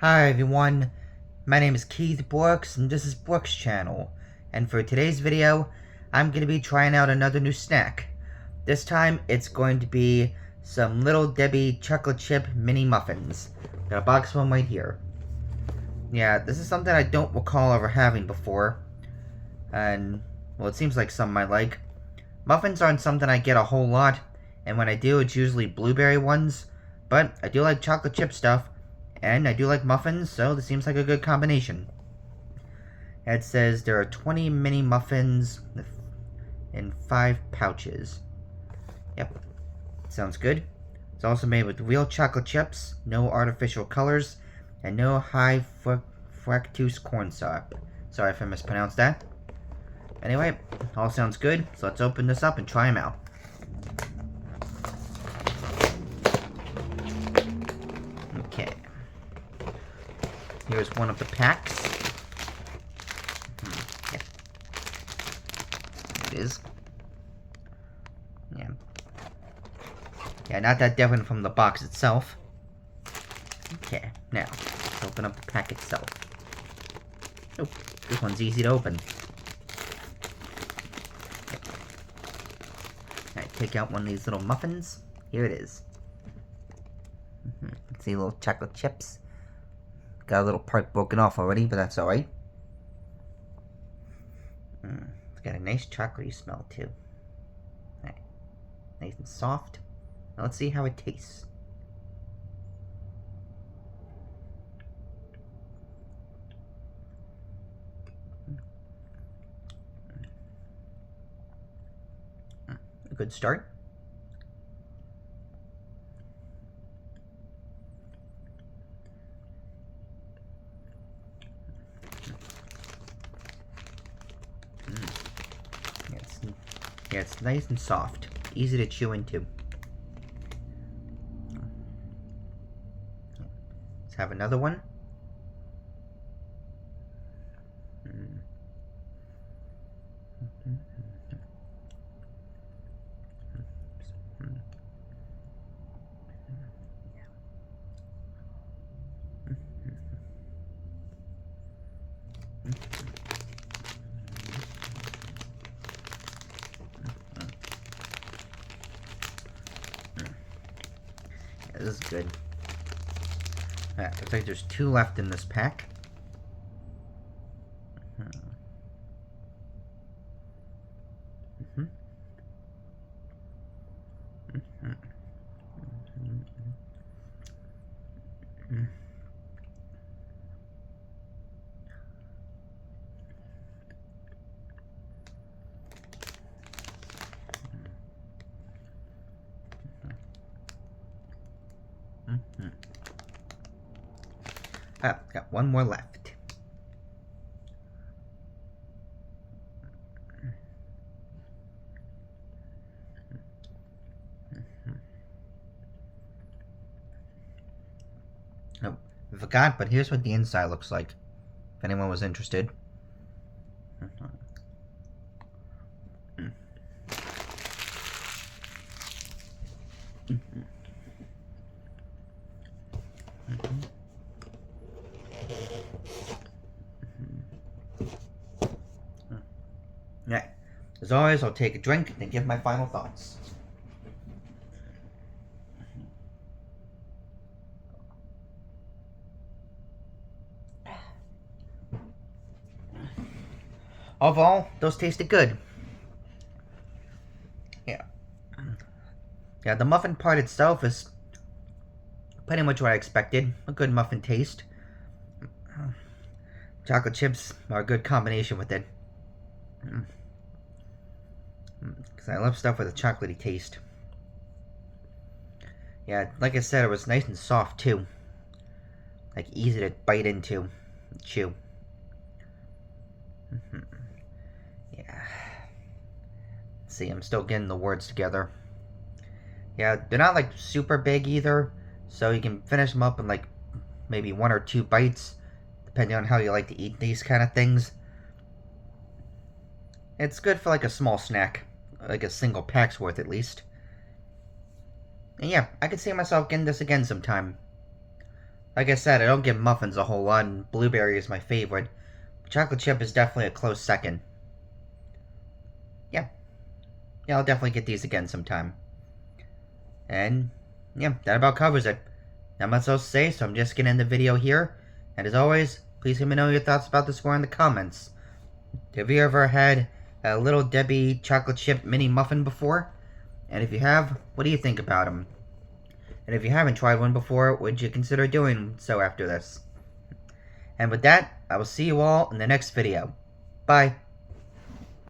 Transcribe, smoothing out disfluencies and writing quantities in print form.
Hi everyone, my name is Keith Brooks and this is Brooks Channel, and for today's video, I'm going to be trying out another new snack. This time, it's going to be some Little Debbie chocolate chip mini muffins. Got a box of them right here. Yeah, this is something I don't recall ever having before, and, well, it seems like some might like. Muffins aren't something I get a whole lot, and when I do, it's usually blueberry ones, but I do like chocolate chip stuff, and I do like muffins, so this seems like a good combination. It says there are 20 mini muffins in 5 pouches. Yep, sounds good. It's also made with real chocolate chips, no artificial colors, and no high fructose corn syrup. Sorry if I mispronounced that. Anyway, all sounds good, so let's open this up and try them out. Okay. Here's one of the packs. Yeah. It is. Yeah, not that different from the box itself. Okay, now, let's open up the pack itself. Oh, this one's easy to open. Alright, take out one of these little muffins. Here it is. See little chocolate chips. Got a little part broken off already, but that's alright. It's got a nice chocolatey smell too. Alright, nice and soft. Now let's see how it tastes. A good start. Yeah, it's nice and soft. Easy to chew into. Let's have another one. This is good. Looks like there's 2 left in this pack. Got one more left. Oh, I forgot, but here's what the inside looks like, if anyone was interested. Yeah. As always, I'll take a drink and give my final thoughts. Overall, those tasted good. Yeah. Yeah, the muffin part itself is pretty much what I expected. A good muffin taste. Chocolate chips are a good combination with it. Because I love stuff with a chocolatey taste. Yeah, like I said, it was nice and soft too. Like easy to bite into and chew. Yeah. Let's see, I'm still getting the words together. Yeah, they're not like super big either, so you can finish them up in like maybe 1 or 2 bites, depending on how you like to eat these kind of things. It's good for like a small snack, like a single pack's worth at least. And yeah, I could see myself getting this again sometime. Like I said, I don't get muffins a whole lot, and blueberry is my favorite. Chocolate chip is definitely a close second. Yeah. Yeah, I'll definitely get these again sometime. And, yeah, that about covers it. Not much else to say, so I'm just gonna end the video here. And as always, please let me know your thoughts about the score in the comments. Have you ever had a Little Debbie chocolate chip mini muffin before? And if you have, what do you think about them? And if you haven't tried one before, would you consider doing so after this? And with that, I will see you all in the next video. Bye.